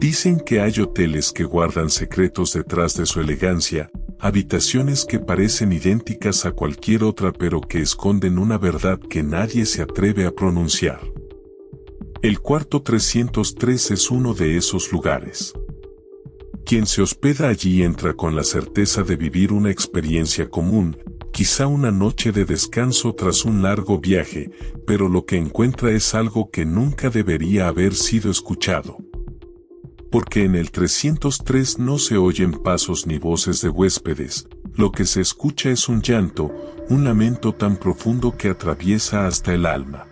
Dicen que hay hoteles que guardan secretos detrás de su elegancia, habitaciones que parecen idénticas a cualquier otra pero que esconden una verdad que nadie se atreve a pronunciar. El cuarto 303 es uno de esos lugares. Quien se hospeda allí entra con la certeza de vivir una experiencia común, quizá una noche de descanso tras un largo viaje, pero lo que encuentra es algo que nunca debería haber sido escuchado. Porque en el 303 no se oyen pasos ni voces de huéspedes, lo que se escucha es un llanto, un lamento tan profundo que atraviesa hasta el alma.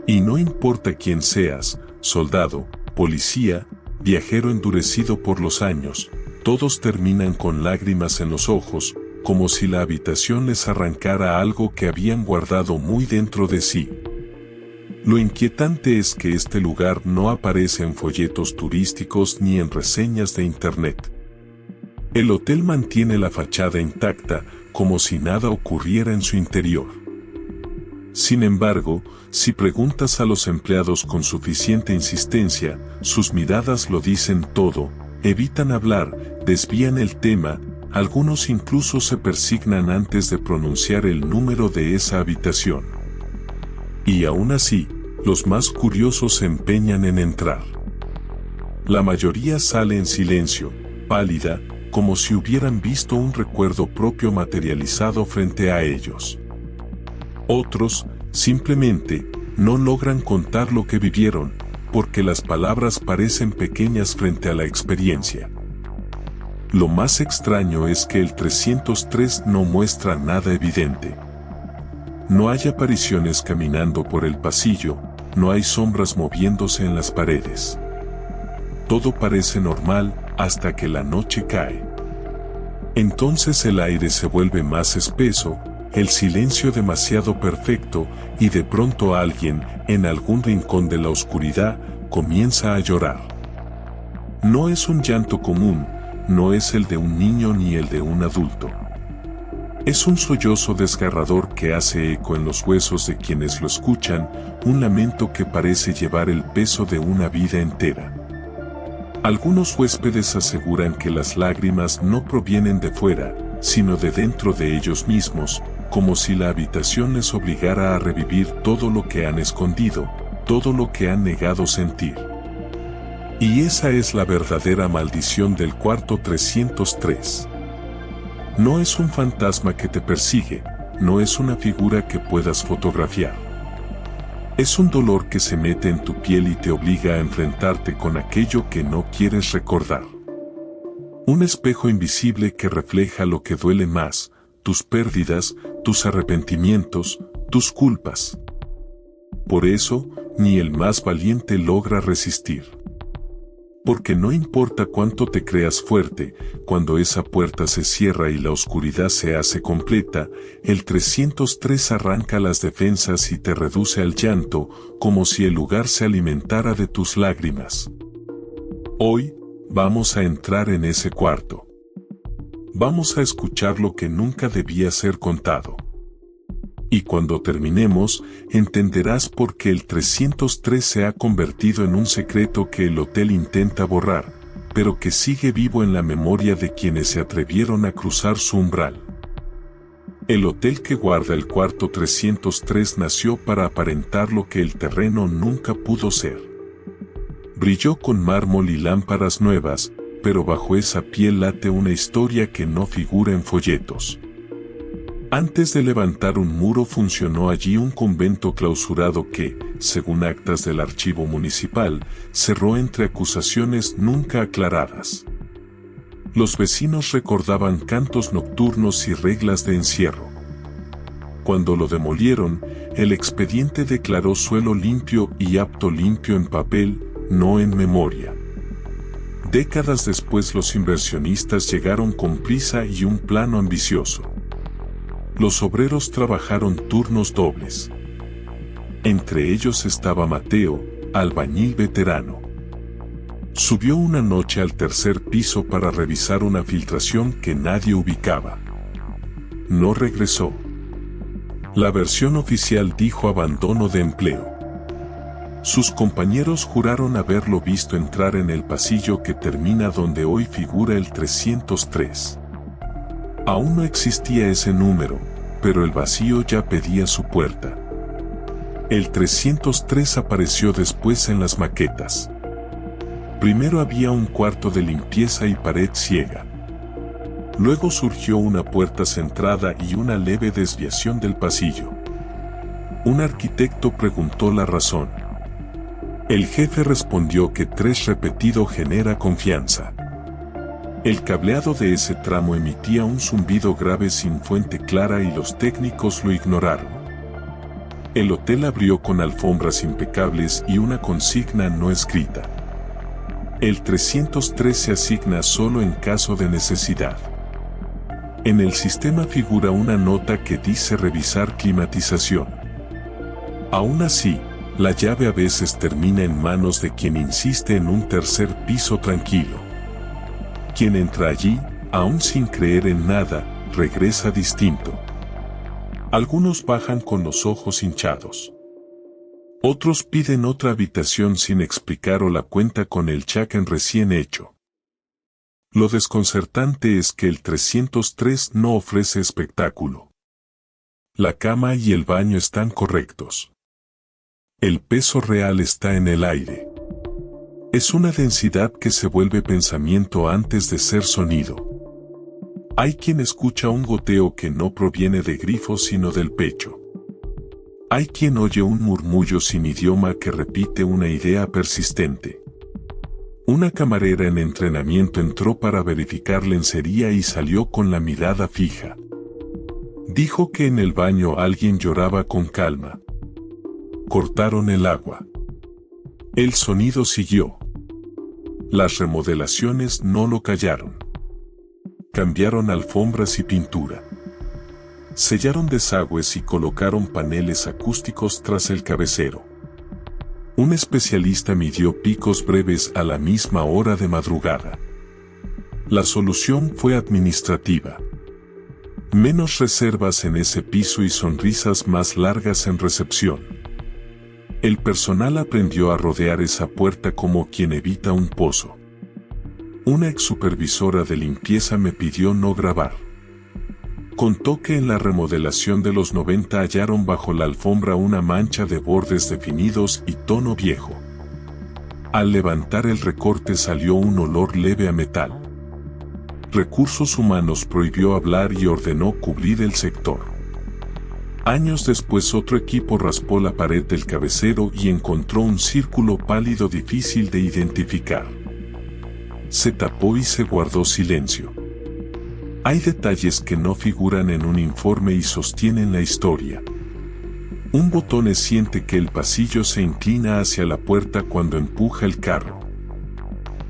Y no importa quién seas, soldado, policía, viajero endurecido por los años, todos terminan con lágrimas en los ojos, como si la habitación les arrancara algo que habían guardado muy dentro de sí. Lo inquietante es que este lugar no aparece en folletos turísticos ni en reseñas de internet. El hotel mantiene la fachada intacta, como si nada ocurriera en su interior. Sin embargo, si preguntas a los empleados con suficiente insistencia, sus miradas lo dicen todo, evitan hablar, desvían el tema, algunos incluso se persignan antes de pronunciar el número de esa habitación. Y aún así, los más curiosos se empeñan en entrar. La mayoría sale en silencio, pálida, como si hubieran visto un recuerdo propio materializado frente a ellos. Otros, simplemente, no logran contar lo que vivieron, porque las palabras parecen pequeñas frente a la experiencia. Lo más extraño es que el 303 no muestra nada evidente. No hay apariciones caminando por el pasillo, no hay sombras moviéndose en las paredes. Todo parece normal hasta que la noche cae. Entonces el aire se vuelve más espeso, el silencio demasiado perfecto, y de pronto alguien, en algún rincón de la oscuridad, comienza a llorar. No es un llanto común, no es el de un niño ni el de un adulto. Es un sollozo desgarrador que hace eco en los huesos de quienes lo escuchan, un lamento que parece llevar el peso de una vida entera. Algunos huéspedes aseguran que las lágrimas no provienen de fuera, sino de dentro de ellos mismos, como si la habitación les obligara a revivir todo lo que han escondido, todo lo que han negado sentir. Y esa es la verdadera maldición del cuarto 303. No es un fantasma que te persigue, no es una figura que puedas fotografiar. Es un dolor que se mete en tu piel y te obliga a enfrentarte con aquello que no quieres recordar. Un espejo invisible que refleja lo que duele más, tus pérdidas, tus arrepentimientos, tus culpas. Por eso, ni el más valiente logra resistir. Porque no importa cuánto te creas fuerte, cuando esa puerta se cierra y la oscuridad se hace completa, el 303 arranca las defensas y te reduce al llanto, como si el lugar se alimentara de tus lágrimas. Hoy, vamos a entrar en ese cuarto. Vamos a escuchar lo que nunca debía ser contado. Y cuando terminemos, entenderás por qué el 303 se ha convertido en un secreto que el hotel intenta borrar, pero que sigue vivo en la memoria de quienes se atrevieron a cruzar su umbral. El hotel que guarda el cuarto 303 nació para aparentar lo que el terreno nunca pudo ser. Brilló con mármol y lámparas nuevas, pero bajo esa piel late una historia que no figura en folletos. Antes de levantar un muro funcionó allí un convento clausurado que, según actas del archivo municipal, cerró entre acusaciones nunca aclaradas. Los vecinos recordaban cantos nocturnos y reglas de encierro. Cuando lo demolieron, el expediente declaró suelo limpio y apto limpio en papel, no en memoria. Décadas después los inversionistas llegaron con prisa y un plano ambicioso. Los obreros trabajaron turnos dobles. Entre ellos estaba Mateo, albañil veterano. Subió una noche al tercer piso para revisar una filtración que nadie ubicaba. No regresó. La versión oficial dijo abandono de empleo. Sus compañeros juraron haberlo visto entrar en el pasillo que termina donde hoy figura el 303. Aún no existía ese número, pero el vacío ya pedía su puerta. El 303 apareció después en las maquetas. Primero había un cuarto de limpieza y pared ciega. Luego surgió una puerta centrada y una leve desviación del pasillo. Un arquitecto preguntó la razón. El jefe respondió que 3 repetido genera confianza. El cableado de ese tramo emitía un zumbido grave sin fuente clara y los técnicos lo ignoraron. El hotel abrió con alfombras impecables y una consigna no escrita. El 303 se asigna solo en caso de necesidad. En el sistema figura una nota que dice revisar climatización. Aún así, la llave a veces termina en manos de quien insiste en un tercer piso tranquilo. Quien entra allí, aún sin creer en nada, regresa distinto. Algunos bajan con los ojos hinchados. Otros piden otra habitación sin explicar o la cuenta con el check-in recién hecho. Lo desconcertante es que el 303 no ofrece espectáculo. La cama y el baño están correctos. El peso real está en el aire. Es una densidad que se vuelve pensamiento antes de ser sonido. Hay quien escucha un goteo que no proviene de grifos sino del pecho. Hay quien oye un murmullo sin idioma que repite una idea persistente. Una camarera en entrenamiento entró para verificar lencería y salió con la mirada fija. Dijo que en el baño alguien lloraba con calma. Cortaron el agua. El sonido siguió. Las remodelaciones no lo callaron. Cambiaron alfombras y pintura. Sellaron desagües y colocaron paneles acústicos tras el cabecero. Un especialista midió picos breves a la misma hora de madrugada. La solución fue administrativa. Menos reservas en ese piso y sonrisas más largas en recepción. El personal aprendió a rodear esa puerta como quien evita un pozo. Una ex supervisora de limpieza me pidió no grabar. Contó que en la remodelación de los 90 hallaron bajo la alfombra una mancha de bordes definidos y tono viejo. Al levantar el recorte salió un olor leve a metal. Recursos Humanos prohibió hablar y ordenó cubrir el sector. Años después otro equipo raspó la pared del cabecero y encontró un círculo pálido difícil de identificar. Se tapó y se guardó silencio. Hay detalles que no figuran en un informe y sostienen la historia. Un botón siente que el pasillo se inclina hacia la puerta cuando empuja el carro.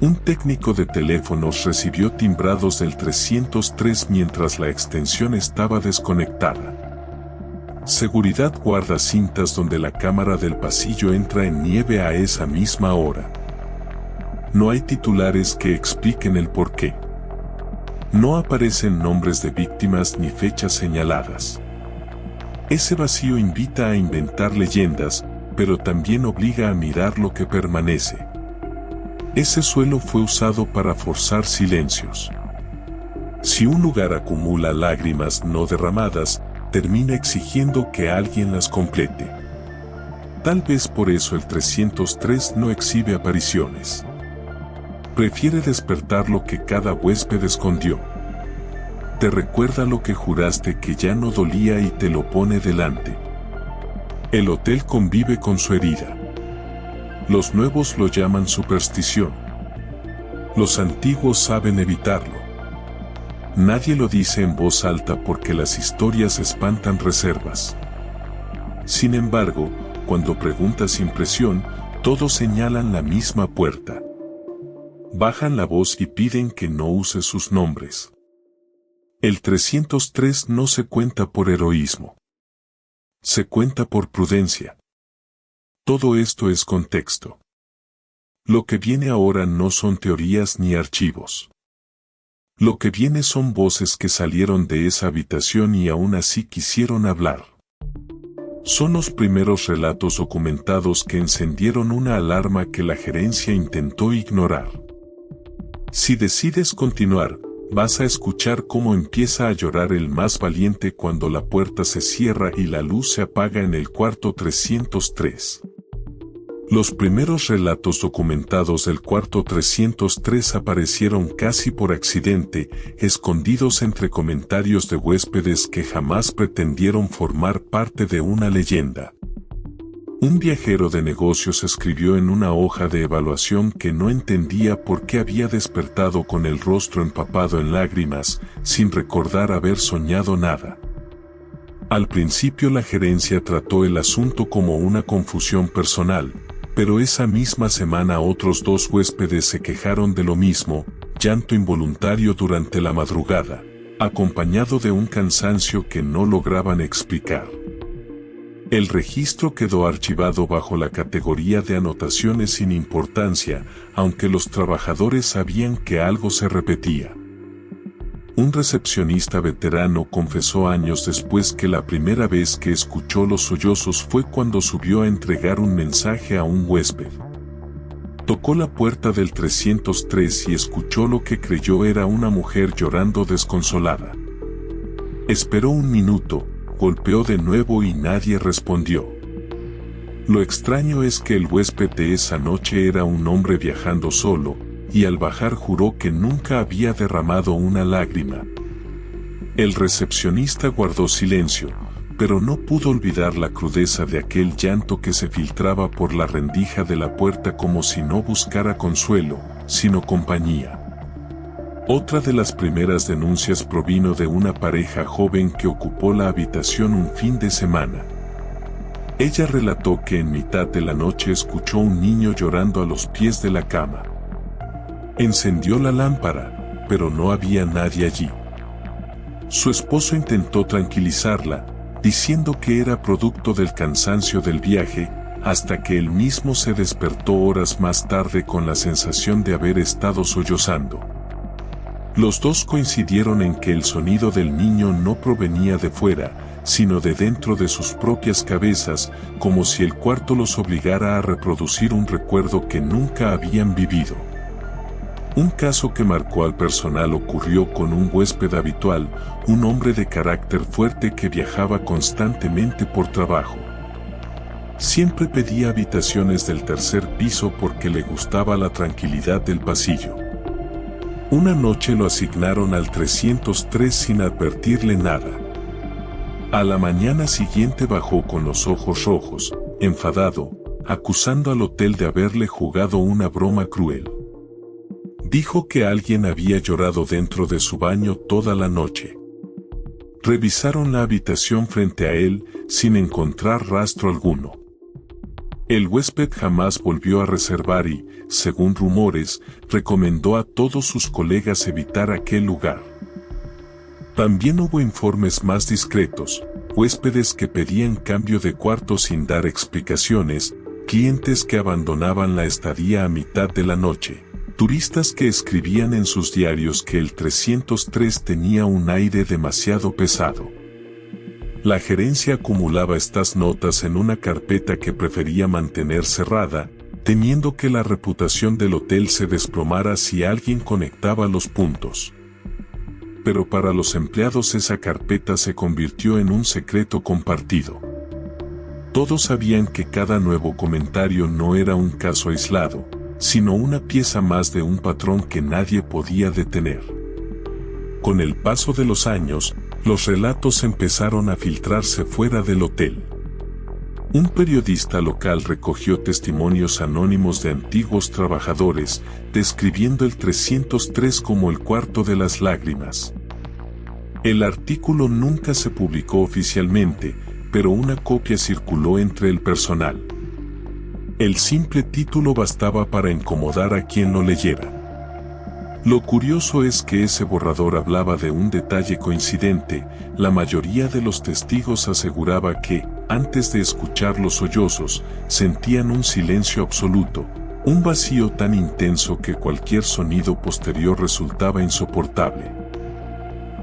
Un técnico de teléfonos recibió timbrados del 303 mientras la extensión estaba desconectada. Seguridad guarda cintas donde la cámara del pasillo entra en nieve a esa misma hora. No hay titulares que expliquen el porqué. No aparecen nombres de víctimas ni fechas señaladas. Ese vacío invita a inventar leyendas, pero también obliga a mirar lo que permanece. Ese suelo fue usado para forzar silencios. Si un lugar acumula lágrimas no derramadas, termina exigiendo que alguien las complete. Tal vez por eso el 303 no exhibe apariciones. Prefiere despertar lo que cada huésped escondió. Te recuerda lo que juraste que ya no dolía y te lo pone delante. El hotel convive con su herida. Los nuevos lo llaman superstición. Los antiguos saben evitarlo. Nadie lo dice en voz alta porque las historias espantan reservas. Sin embargo, cuando preguntas sin presión, todos señalan la misma puerta. Bajan la voz y piden que no use sus nombres. El 303 no se cuenta por heroísmo. Se cuenta por prudencia. Todo esto es contexto. Lo que viene ahora no son teorías ni archivos. Lo que viene son voces que salieron de esa habitación y aún así quisieron hablar. Son los primeros relatos documentados que encendieron una alarma que la gerencia intentó ignorar. Si decides continuar, vas a escuchar cómo empieza a llorar el más valiente cuando la puerta se cierra y la luz se apaga en el cuarto 303. Los primeros relatos documentados del cuarto 303 aparecieron casi por accidente, escondidos entre comentarios de huéspedes que jamás pretendieron formar parte de una leyenda. Un viajero de negocios escribió en una hoja de evaluación que no entendía por qué había despertado con el rostro empapado en lágrimas, sin recordar haber soñado nada. Al principio la gerencia trató el asunto como una confusión personal, pero esa misma semana otros 2 huéspedes se quejaron de lo mismo, llanto involuntario durante la madrugada, acompañado de un cansancio que no lograban explicar. El registro quedó archivado bajo la categoría de anotaciones sin importancia, aunque los trabajadores sabían que algo se repetía. Un recepcionista veterano confesó años después que la primera vez que escuchó los sollozos fue cuando subió a entregar un mensaje a un huésped. Tocó la puerta del 303 y escuchó lo que creyó era una mujer llorando desconsolada. Esperó un minuto, golpeó de nuevo y nadie respondió. Lo extraño es que el huésped de esa noche era un hombre viajando solo, y al bajar juró que nunca había derramado una lágrima. El recepcionista guardó silencio, pero no pudo olvidar la crudeza de aquel llanto que se filtraba por la rendija de la puerta como si no buscara consuelo, sino compañía. Otra de las primeras denuncias provino de una pareja joven que ocupó la habitación un fin de semana. Ella relató que en mitad de la noche escuchó un niño llorando a los pies de la cama. Encendió la lámpara, pero no había nadie allí. Su esposo intentó tranquilizarla, diciendo que era producto del cansancio del viaje, hasta que él mismo se despertó horas más tarde con la sensación de haber estado sollozando. Los 2 coincidieron en que el sonido del niño no provenía de fuera, sino de dentro de sus propias cabezas, como si el cuarto los obligara a reproducir un recuerdo que nunca habían vivido. Un caso que marcó al personal ocurrió con un huésped habitual, un hombre de carácter fuerte que viajaba constantemente por trabajo. Siempre pedía habitaciones del 3er piso porque le gustaba la tranquilidad del pasillo. Una noche lo asignaron al 303 sin advertirle nada. A la mañana siguiente bajó con los ojos rojos, enfadado, acusando al hotel de haberle jugado una broma cruel. Dijo que alguien había llorado dentro de su baño toda la noche. Revisaron la habitación frente a él, sin encontrar rastro alguno. El huésped jamás volvió a reservar y, según rumores, recomendó a todos sus colegas evitar aquel lugar. También hubo informes más discretos, huéspedes que pedían cambio de cuarto sin dar explicaciones, clientes que abandonaban la estadía a mitad de la noche, turistas que escribían en sus diarios que el 303 tenía un aire demasiado pesado. La gerencia acumulaba estas notas en una carpeta que prefería mantener cerrada, temiendo que la reputación del hotel se desplomara si alguien conectaba los puntos. Pero para los empleados esa carpeta se convirtió en un secreto compartido. Todos sabían que cada nuevo comentario no era un caso aislado, sino una pieza más de un patrón que nadie podía detener. Con el paso de los años, los relatos empezaron a filtrarse fuera del hotel. Un periodista local recogió testimonios anónimos de antiguos trabajadores, describiendo el 303 como el cuarto de las lágrimas. El artículo nunca se publicó oficialmente, pero una copia circuló entre el personal. El simple título bastaba para incomodar a quien lo leyera. Lo curioso es que ese borrador hablaba de un detalle coincidente. La mayoría de los testigos aseguraba que, antes de escuchar los sollozos, sentían un silencio absoluto, un vacío tan intenso que cualquier sonido posterior resultaba insoportable.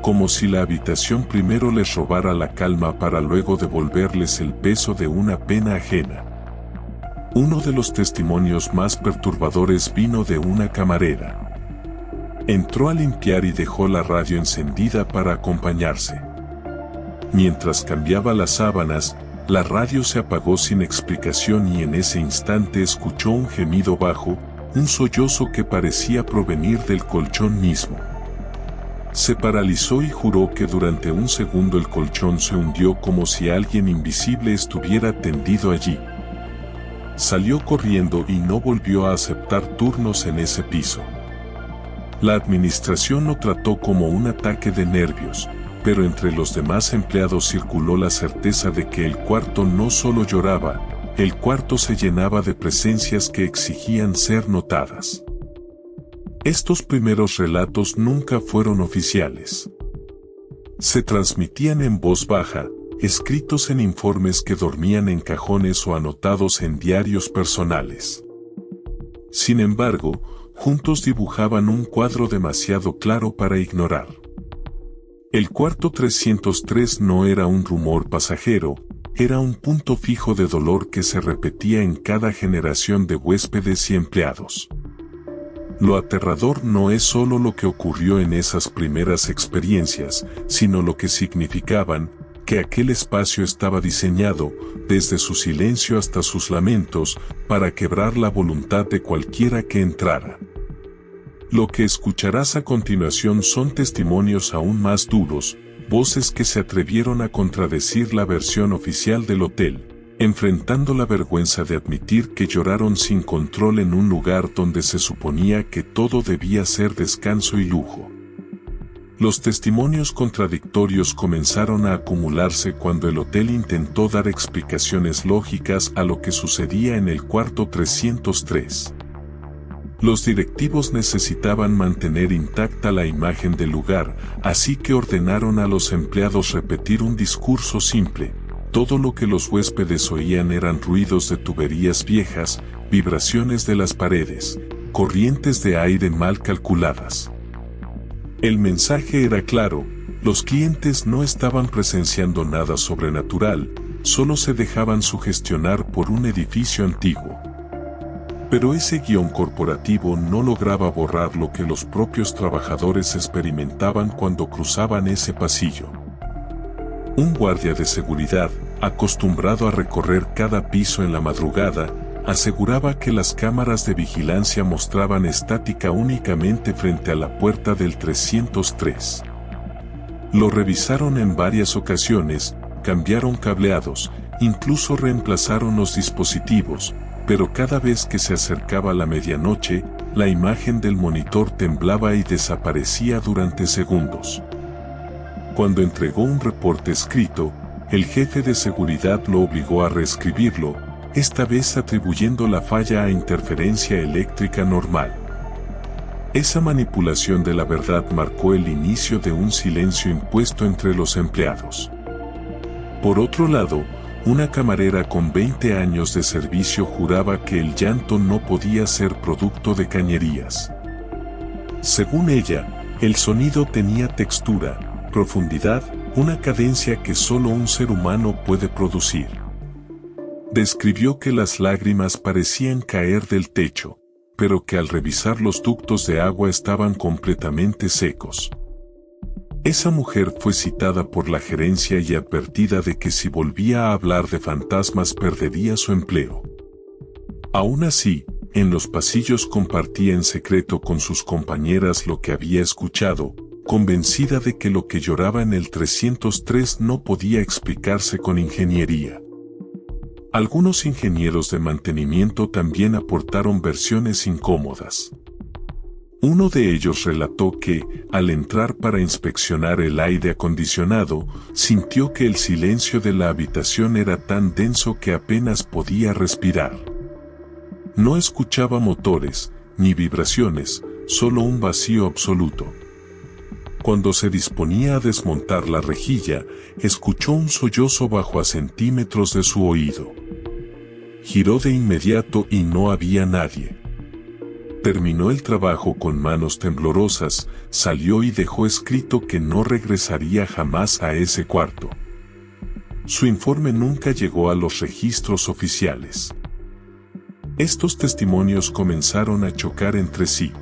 como si la habitación primero les robara la calma para luego devolverles el peso de una pena ajena. Uno de los testimonios más perturbadores vino de una camarera. Entró a limpiar y dejó la radio encendida para acompañarse. Mientras cambiaba las sábanas, la radio se apagó sin explicación y en ese instante escuchó un gemido bajo, un sollozo que parecía provenir del colchón mismo. Se paralizó y juró que durante un segundo el colchón se hundió como si alguien invisible estuviera tendido allí. Salió corriendo y no volvió a aceptar turnos en ese piso. La administración lo trató como un ataque de nervios, pero entre los demás empleados circuló la certeza de que el cuarto no solo lloraba, el cuarto se llenaba de presencias que exigían ser notadas. Estos primeros relatos nunca fueron oficiales. Se transmitían en voz baja, escritos en informes que dormían en cajones o anotados en diarios personales. Sin embargo, juntos dibujaban un cuadro demasiado claro para ignorar. El cuarto 303 no era un rumor pasajero, era un punto fijo de dolor que se repetía en cada generación de huéspedes y empleados. Lo aterrador no es solo lo que ocurrió en esas primeras experiencias, sino lo que significaban, que aquel espacio estaba diseñado, desde su silencio hasta sus lamentos, para quebrar la voluntad de cualquiera que entrara. Lo que escucharás a continuación son testimonios aún más duros, voces que se atrevieron a contradecir la versión oficial del hotel, enfrentando la vergüenza de admitir que lloraron sin control en un lugar donde se suponía que todo debía ser descanso y lujo. Los testimonios contradictorios comenzaron a acumularse cuando el hotel intentó dar explicaciones lógicas a lo que sucedía en el cuarto 303. Los directivos necesitaban mantener intacta la imagen del lugar, así que ordenaron a los empleados repetir un discurso simple. Todo lo que los huéspedes oían eran ruidos de tuberías viejas, vibraciones de las paredes, corrientes de aire mal calculadas. El mensaje era claro, los clientes no estaban presenciando nada sobrenatural, solo se dejaban sugestionar por un edificio antiguo. Pero ese guión corporativo no lograba borrar lo que los propios trabajadores experimentaban cuando cruzaban ese pasillo. Un guardia de seguridad, acostumbrado a recorrer cada piso en la madrugada, aseguraba que las cámaras de vigilancia mostraban estática únicamente frente a la puerta del 303. Lo revisaron en varias ocasiones, cambiaron cableados, incluso reemplazaron los dispositivos, pero cada vez que se acercaba la medianoche, la imagen del monitor temblaba y desaparecía durante segundos. Cuando entregó un reporte escrito, el jefe de seguridad lo obligó a reescribirlo, esta vez atribuyendo la falla a interferencia eléctrica normal. Esa manipulación de la verdad marcó el inicio de un silencio impuesto entre los empleados. Por otro lado, una camarera con 20 años de servicio juraba que el llanto no podía ser producto de cañerías. Según ella, el sonido tenía textura, profundidad, una cadencia que solo un ser humano puede producir. Describió que las lágrimas parecían caer del techo, pero que al revisar los ductos de agua estaban completamente secos. Esa mujer fue citada por la gerencia y advertida de que si volvía a hablar de fantasmas perdería su empleo. Aún así, en los pasillos compartía en secreto con sus compañeras lo que había escuchado, convencida de que lo que lloraba en el 303 no podía explicarse con ingeniería. Algunos ingenieros de mantenimiento también aportaron versiones incómodas. Uno de ellos relató que, al entrar para inspeccionar el aire acondicionado, sintió que el silencio de la habitación era tan denso que apenas podía respirar. No escuchaba motores, ni vibraciones, solo un vacío absoluto. Cuando se disponía a desmontar la rejilla, escuchó un sollozo bajo a centímetros de su oído. Giró de inmediato y no había nadie. Terminó el trabajo con manos temblorosas, salió y dejó escrito que no regresaría jamás a ese cuarto. Su informe nunca llegó a los registros oficiales. Estos testimonios comenzaron a chocar entre sí.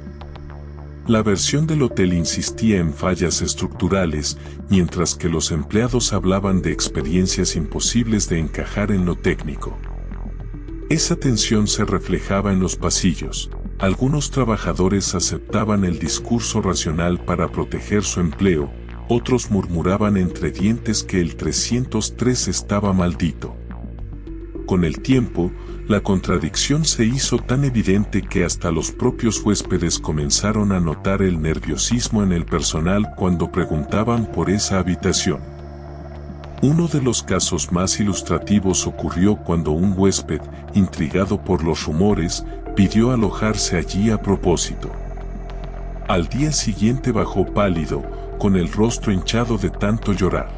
La versión del hotel insistía en fallas estructurales, mientras que los empleados hablaban de experiencias imposibles de encajar en lo técnico. Esa tensión se reflejaba en los pasillos. Algunos trabajadores aceptaban el discurso racional para proteger su empleo, otros murmuraban entre dientes que el 303 estaba maldito. Con el tiempo, la contradicción se hizo tan evidente que hasta los propios huéspedes comenzaron a notar el nerviosismo en el personal cuando preguntaban por esa habitación. Uno de los casos más ilustrativos ocurrió cuando un huésped, intrigado por los rumores, pidió alojarse allí a propósito. Al día siguiente bajó pálido, con el rostro hinchado de tanto llorar.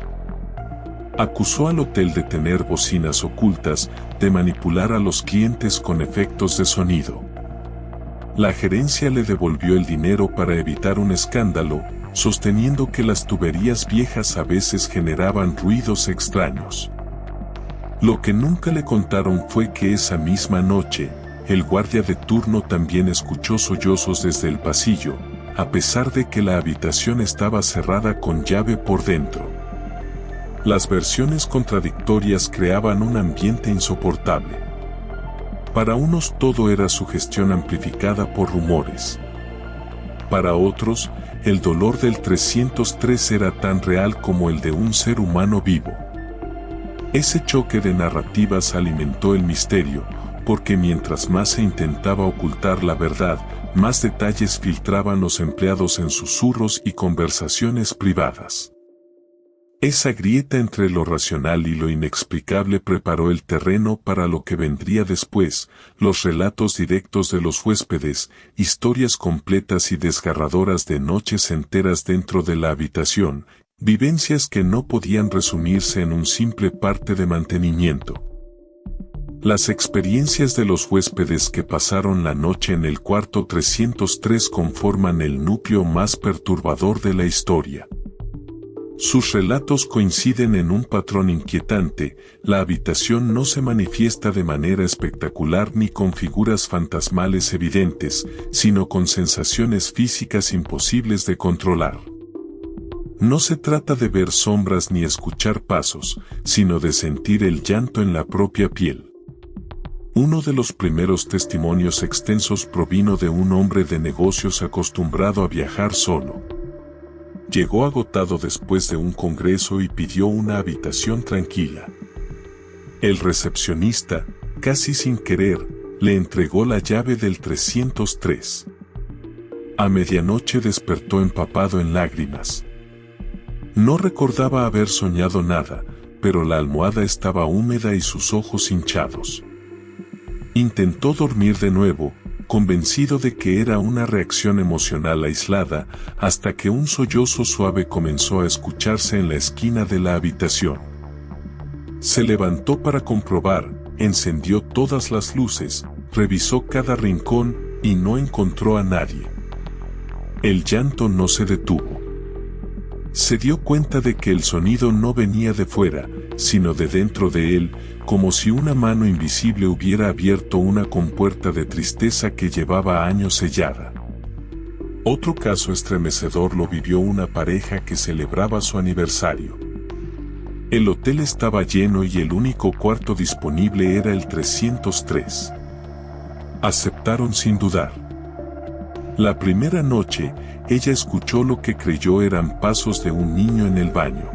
Acusó al hotel de tener bocinas ocultas, de manipular a los clientes con efectos de sonido. La gerencia le devolvió el dinero para evitar un escándalo, sosteniendo que las tuberías viejas a veces generaban ruidos extraños. Lo que nunca le contaron fue que esa misma noche, el guardia de turno también escuchó sollozos desde el pasillo, a pesar de que la habitación estaba cerrada con llave por dentro. Las versiones contradictorias creaban un ambiente insoportable. Para unos todo era sugestión amplificada por rumores. Para otros, el dolor del 303 era tan real como el de un ser humano vivo. Ese choque de narrativas alimentó el misterio, porque mientras más se intentaba ocultar la verdad, más detalles filtraban los empleados en susurros y conversaciones privadas. Esa grieta entre lo racional y lo inexplicable preparó el terreno para lo que vendría después, los relatos directos de los huéspedes, historias completas y desgarradoras de noches enteras dentro de la habitación, vivencias que no podían resumirse en un simple parte de mantenimiento. Las experiencias de los huéspedes que pasaron la noche en el cuarto 303 conforman el núcleo más perturbador de la historia. Sus relatos coinciden en un patrón inquietante: la habitación no se manifiesta de manera espectacular ni con figuras fantasmales evidentes, sino con sensaciones físicas imposibles de controlar. No se trata de ver sombras ni escuchar pasos, sino de sentir el llanto en la propia piel. Uno de los primeros testimonios extensos provino de un hombre de negocios acostumbrado a viajar solo. Llegó agotado después de un congreso y pidió una habitación tranquila. El recepcionista, casi sin querer, le entregó la llave del 303. A medianoche despertó empapado en lágrimas. No recordaba haber soñado nada, pero la almohada estaba húmeda y sus ojos hinchados. Intentó dormir de nuevo, convencido de que era una reacción emocional aislada, hasta que un sollozo suave comenzó a escucharse en la esquina de la habitación. Se levantó para comprobar, encendió todas las luces, revisó cada rincón y no encontró a nadie. El llanto no se detuvo. Se dio cuenta de que el sonido no venía de fuera, sino de dentro de él, como si una mano invisible hubiera abierto una compuerta de tristeza que llevaba años sellada. Otro caso estremecedor lo vivió una pareja que celebraba su aniversario. El hotel estaba lleno y el único cuarto disponible era el 303. Aceptaron sin dudar. La primera noche, ella escuchó lo que creyó eran pasos de un niño en el baño.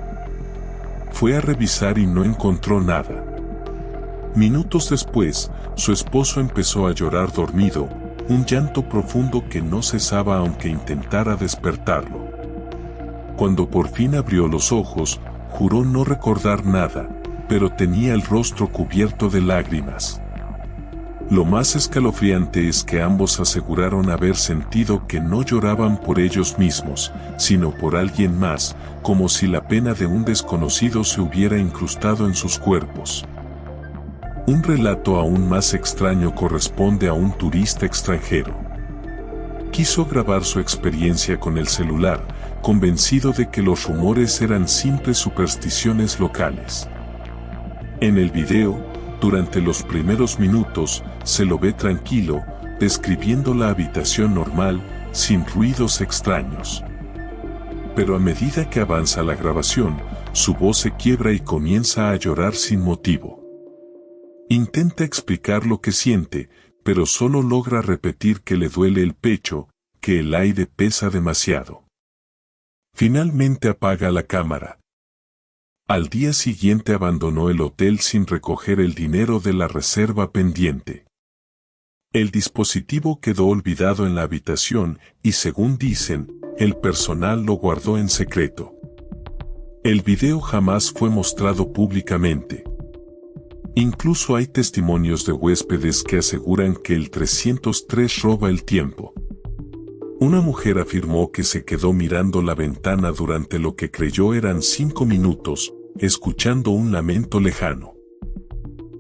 Fue a revisar y no encontró nada. Minutos después, su esposo empezó a llorar dormido, un llanto profundo que no cesaba aunque intentara despertarlo. Cuando por fin abrió los ojos, juró no recordar nada, pero tenía el rostro cubierto de lágrimas. Lo más escalofriante es que ambos aseguraron haber sentido que no lloraban por ellos mismos, sino por alguien más, como si la pena de un desconocido se hubiera incrustado en sus cuerpos. Un relato aún más extraño corresponde a un turista extranjero. Quiso grabar su experiencia con el celular, convencido de que los rumores eran simples supersticiones locales. En el video, durante los primeros minutos, se lo ve tranquilo, describiendo la habitación normal, sin ruidos extraños. Pero a medida que avanza la grabación, su voz se quiebra y comienza a llorar sin motivo. Intenta explicar lo que siente, pero solo logra repetir que le duele el pecho, que el aire pesa demasiado. Finalmente apaga la cámara. Al día siguiente abandonó el hotel sin recoger el dinero de la reserva pendiente. El dispositivo quedó olvidado en la habitación y, según dicen, el personal lo guardó en secreto. El video jamás fue mostrado públicamente. Incluso hay testimonios de huéspedes que aseguran que el 303 roba el tiempo. Una mujer afirmó que se quedó mirando la ventana durante lo que creyó eran 5 minutos, escuchando un lamento lejano.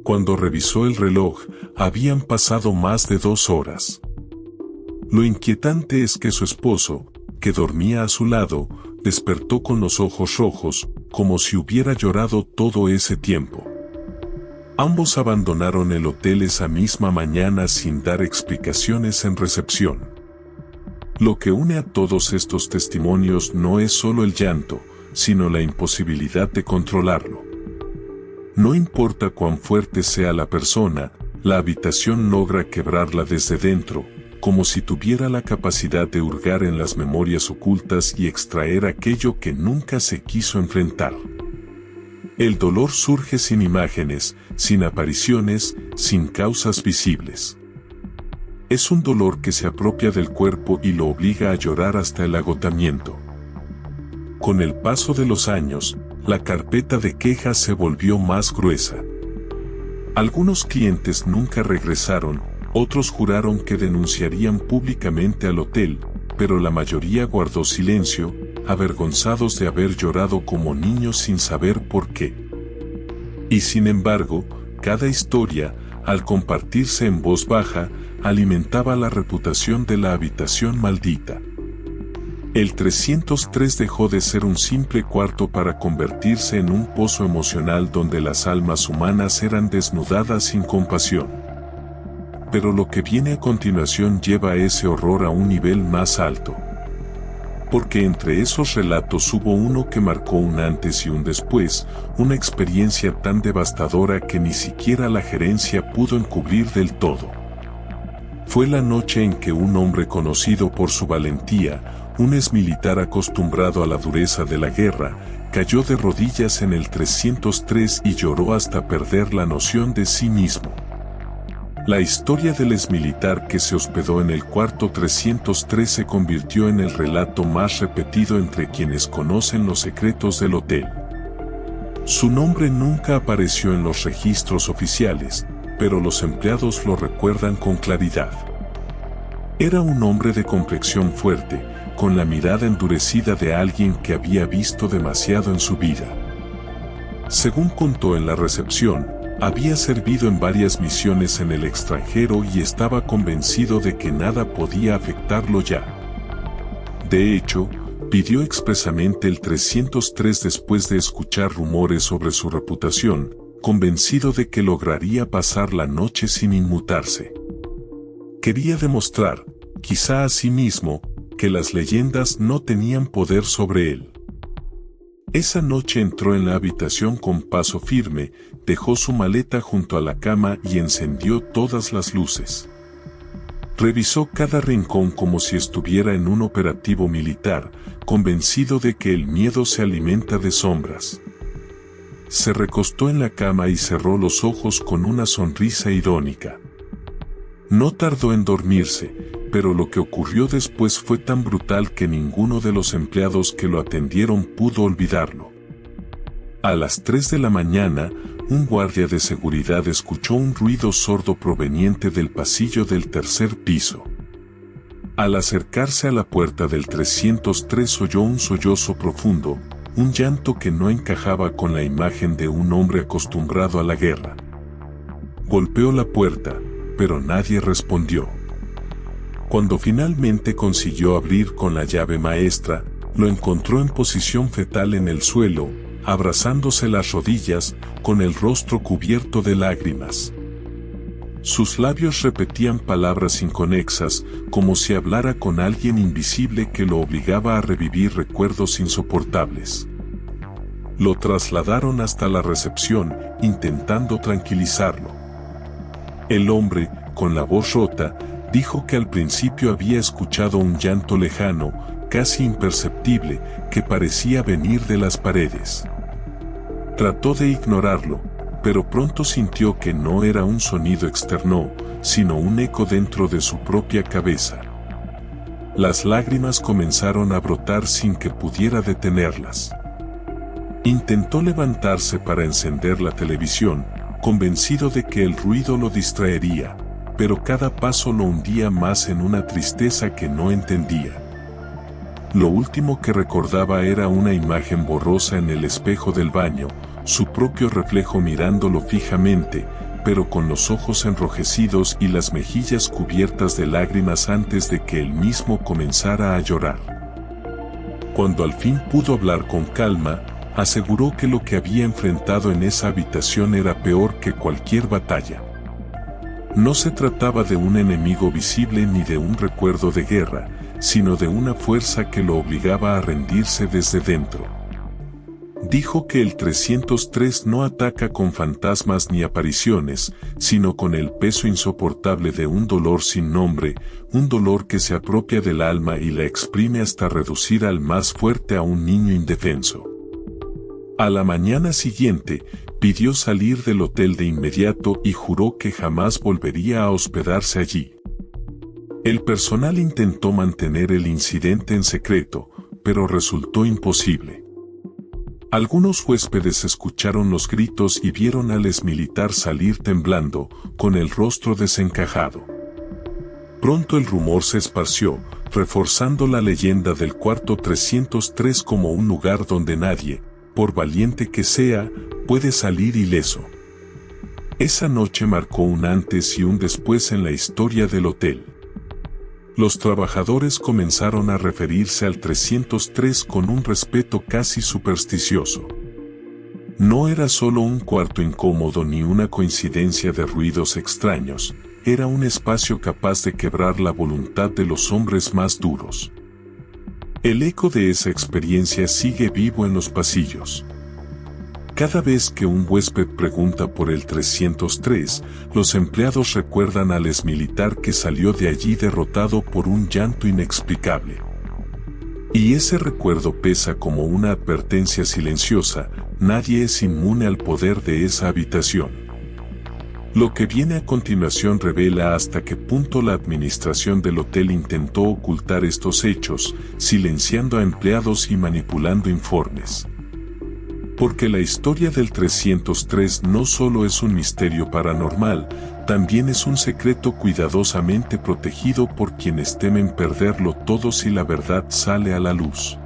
Cuando revisó el reloj, habían pasado más de 2 horas. Lo inquietante es que su esposo, que dormía a su lado, despertó con los ojos rojos, como si hubiera llorado todo ese tiempo. Ambos abandonaron el hotel esa misma mañana sin dar explicaciones en recepción. Lo que une a todos estos testimonios no es solo el llanto, sino la imposibilidad de controlarlo. No importa cuán fuerte sea la persona, la habitación logra quebrarla desde dentro, como si tuviera la capacidad de hurgar en las memorias ocultas y extraer aquello que nunca se quiso enfrentar. El dolor surge sin imágenes, sin apariciones, sin causas visibles. Es un dolor que se apropia del cuerpo y lo obliga a llorar hasta el agotamiento. Con el paso de los años, la carpeta de quejas se volvió más gruesa. Algunos clientes nunca regresaron, otros juraron que denunciarían públicamente al hotel, pero la mayoría guardó silencio, avergonzados de haber llorado como niños sin saber por qué. Y sin embargo, cada historia, al compartirse en voz baja, alimentaba la reputación de la habitación maldita. El 303 dejó de ser un simple cuarto para convertirse en un pozo emocional donde las almas humanas eran desnudadas sin compasión. Pero lo que viene a continuación lleva ese horror a un nivel más alto. Porque entre esos relatos hubo uno que marcó un antes y un después, una experiencia tan devastadora que ni siquiera la gerencia pudo encubrir del todo. Fue la noche en que un hombre conocido por su valentía, un exmilitar acostumbrado a la dureza de la guerra, cayó de rodillas en el 303 y lloró hasta perder la noción de sí mismo. La historia del exmilitar que se hospedó en el cuarto 303 se convirtió en el relato más repetido entre quienes conocen los secretos del hotel. Su nombre nunca apareció en los registros oficiales, pero los empleados lo recuerdan con claridad. Era un hombre de complexión fuerte, con la mirada endurecida de alguien que había visto demasiado en su vida. Según contó en la recepción, había servido en varias misiones en el extranjero y estaba convencido de que nada podía afectarlo ya. De hecho, pidió expresamente el 303 después de escuchar rumores sobre su reputación, convencido de que lograría pasar la noche sin inmutarse. Quería demostrar, quizá a sí mismo, que las leyendas no tenían poder sobre él. Esa noche entró en la habitación con paso firme, dejó su maleta junto a la cama y encendió todas las luces. Revisó cada rincón como si estuviera en un operativo militar, convencido de que el miedo se alimenta de sombras. Se recostó en la cama y cerró los ojos con una sonrisa irónica. No tardó en dormirse, pero lo que ocurrió después fue tan brutal que ninguno de los empleados que lo atendieron pudo olvidarlo. A las 3 de la mañana, un guardia de seguridad escuchó un ruido sordo proveniente del pasillo del tercer piso. Al acercarse a la puerta del 303 oyó un sollozo profundo, un llanto que no encajaba con la imagen de un hombre acostumbrado a la guerra. Golpeó la puerta, pero nadie respondió. Cuando finalmente consiguió abrir con la llave maestra, lo encontró en posición fetal en el suelo, abrazándose las rodillas, con el rostro cubierto de lágrimas. Sus labios repetían palabras inconexas, como si hablara con alguien invisible que lo obligaba a revivir recuerdos insoportables. Lo trasladaron hasta la recepción, intentando tranquilizarlo. El hombre, con la voz rota, dijo que al principio había escuchado un llanto lejano, casi imperceptible, que parecía venir de las paredes. Trató de ignorarlo, pero pronto sintió que no era un sonido externo, sino un eco dentro de su propia cabeza. Las lágrimas comenzaron a brotar sin que pudiera detenerlas. Intentó levantarse para encender la televisión, convencido de que el ruido lo distraería, pero cada paso lo hundía más en una tristeza que no entendía. Lo último que recordaba era una imagen borrosa en el espejo del baño, su propio reflejo mirándolo fijamente, pero con los ojos enrojecidos y las mejillas cubiertas de lágrimas antes de que él mismo comenzara a llorar. Cuando al fin pudo hablar con calma, aseguró que lo que había enfrentado en esa habitación era peor que cualquier batalla. No se trataba de un enemigo visible ni de un recuerdo de guerra, sino de una fuerza que lo obligaba a rendirse desde dentro. Dijo que el 303 no ataca con fantasmas ni apariciones, sino con el peso insoportable de un dolor sin nombre, un dolor que se apropia del alma y la exprime hasta reducir al más fuerte a un niño indefenso. A la mañana siguiente, pidió salir del hotel de inmediato y juró que jamás volvería a hospedarse allí. El personal intentó mantener el incidente en secreto, pero resultó imposible. Algunos huéspedes escucharon los gritos y vieron al exmilitar salir temblando, con el rostro desencajado. Pronto el rumor se esparció, reforzando la leyenda del cuarto 303 como un lugar donde nadie, por valiente que sea, puede salir ileso. Esa noche marcó un antes y un después en la historia del hotel. Los trabajadores comenzaron a referirse al 303 con un respeto casi supersticioso. No era solo un cuarto incómodo ni una coincidencia de ruidos extraños, era un espacio capaz de quebrar la voluntad de los hombres más duros. El eco de esa experiencia sigue vivo en los pasillos. Cada vez que un huésped pregunta por el 303, los empleados recuerdan al exmilitar que salió de allí derrotado por un llanto inexplicable. Y ese recuerdo pesa como una advertencia silenciosa, nadie es inmune al poder de esa habitación. Lo que viene a continuación revela hasta qué punto la administración del hotel intentó ocultar estos hechos, silenciando a empleados y manipulando informes. Porque la historia del 303 no solo es un misterio paranormal, también es un secreto cuidadosamente protegido por quienes temen perderlo todo si la verdad sale a la luz.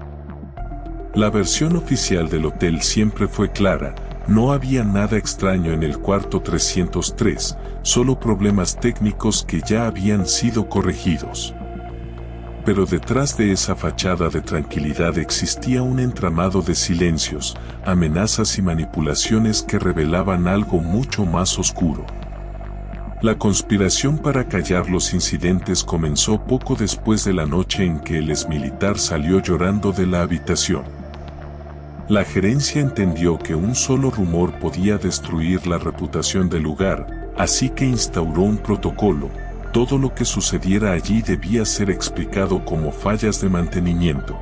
La versión oficial del hotel siempre fue clara, no había nada extraño en el cuarto 303, solo problemas técnicos que ya habían sido corregidos. Pero detrás de esa fachada de tranquilidad existía un entramado de silencios, amenazas y manipulaciones que revelaban algo mucho más oscuro. La conspiración para callar los incidentes comenzó poco después de la noche en que el exmilitar salió llorando de la habitación. La gerencia entendió que un solo rumor podía destruir la reputación del lugar, así que instauró un protocolo. Todo lo que sucediera allí debía ser explicado como fallas de mantenimiento.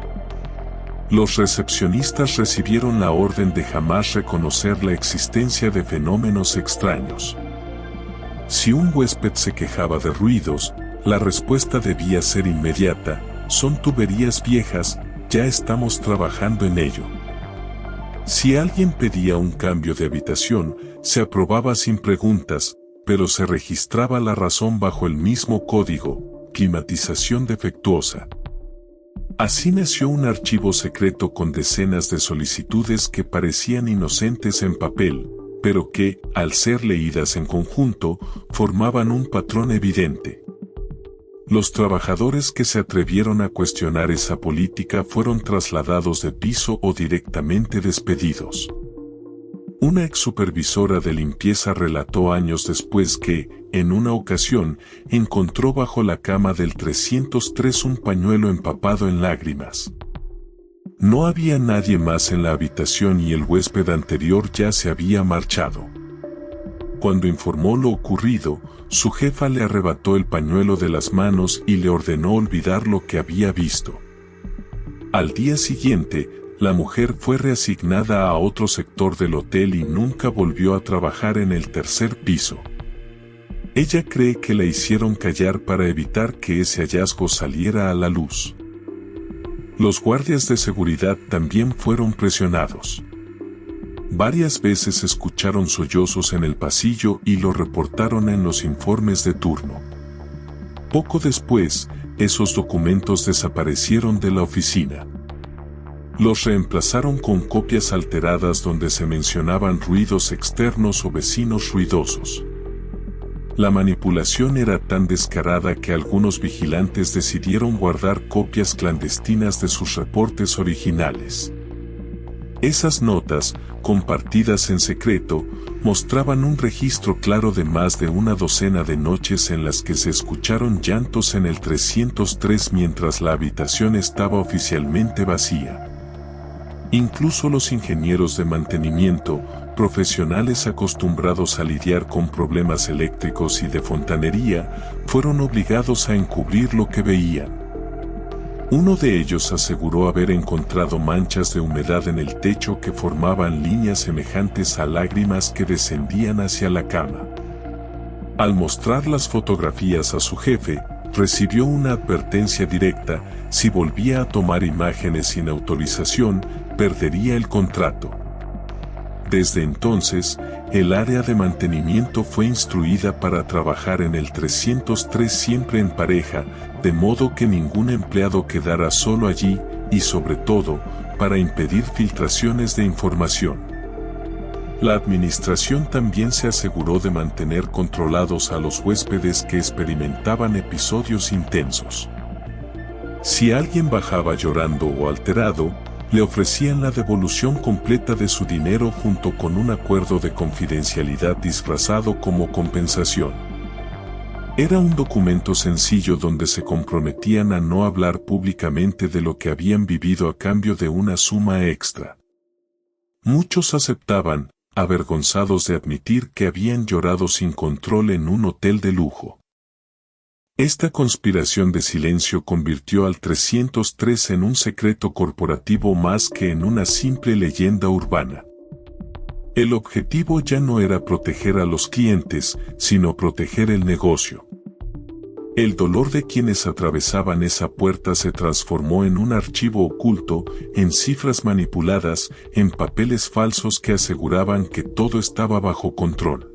Los recepcionistas recibieron la orden de jamás reconocer la existencia de fenómenos extraños. Si un huésped se quejaba de ruidos, la respuesta debía ser inmediata: son tuberías viejas, ya estamos trabajando en ello. Si alguien pedía un cambio de habitación, se aprobaba sin preguntas, pero se registraba la razón bajo el mismo código: climatización defectuosa. Así nació un archivo secreto con decenas de solicitudes que parecían inocentes en papel, pero que, al ser leídas en conjunto, formaban un patrón evidente. Los trabajadores que se atrevieron a cuestionar esa política fueron trasladados de piso o directamente despedidos. Una ex supervisora de limpieza relató años después que, en una ocasión, encontró bajo la cama del 303 un pañuelo empapado en lágrimas. No había nadie más en la habitación y el huésped anterior ya se había marchado. Cuando informó lo ocurrido, su jefa le arrebató el pañuelo de las manos y le ordenó olvidar lo que había visto. Al día siguiente, la mujer fue reasignada a otro sector del hotel y nunca volvió a trabajar en el tercer piso. Ella cree que la hicieron callar para evitar que ese hallazgo saliera a la luz. Los guardias de seguridad también fueron presionados. Varias veces escucharon sollozos en el pasillo y lo reportaron en los informes de turno. Poco después, esos documentos desaparecieron de la oficina. Los reemplazaron con copias alteradas donde se mencionaban ruidos externos o vecinos ruidosos. La manipulación era tan descarada que algunos vigilantes decidieron guardar copias clandestinas de sus reportes originales. Esas notas, compartidas en secreto, mostraban un registro claro de más de una docena de noches en las que se escucharon llantos en el 303 mientras la habitación estaba oficialmente vacía. Incluso los ingenieros de mantenimiento, profesionales acostumbrados a lidiar con problemas eléctricos y de fontanería, fueron obligados a encubrir lo que veían. Uno de ellos aseguró haber encontrado manchas de humedad en el techo que formaban líneas semejantes a lágrimas que descendían hacia la cama. Al mostrar las fotografías a su jefe, recibió una advertencia directa: si volvía a tomar imágenes sin autorización, perdería el contrato. Desde entonces, el área de mantenimiento fue instruida para trabajar en el 303 siempre en pareja, de modo que ningún empleado quedara solo allí, y sobre todo, para impedir filtraciones de información. La administración también se aseguró de mantener controlados a los huéspedes que experimentaban episodios intensos. Si alguien bajaba llorando o alterado, le ofrecían la devolución completa de su dinero junto con un acuerdo de confidencialidad disfrazado como compensación. Era un documento sencillo donde se comprometían a no hablar públicamente de lo que habían vivido a cambio de una suma extra. Muchos aceptaban, avergonzados de admitir que habían llorado sin control en un hotel de lujo. Esta conspiración de silencio convirtió al 303 en un secreto corporativo más que en una simple leyenda urbana. El objetivo ya no era proteger a los clientes, sino proteger el negocio. El dolor de quienes atravesaban esa puerta se transformó en un archivo oculto, en cifras manipuladas, en papeles falsos que aseguraban que todo estaba bajo control.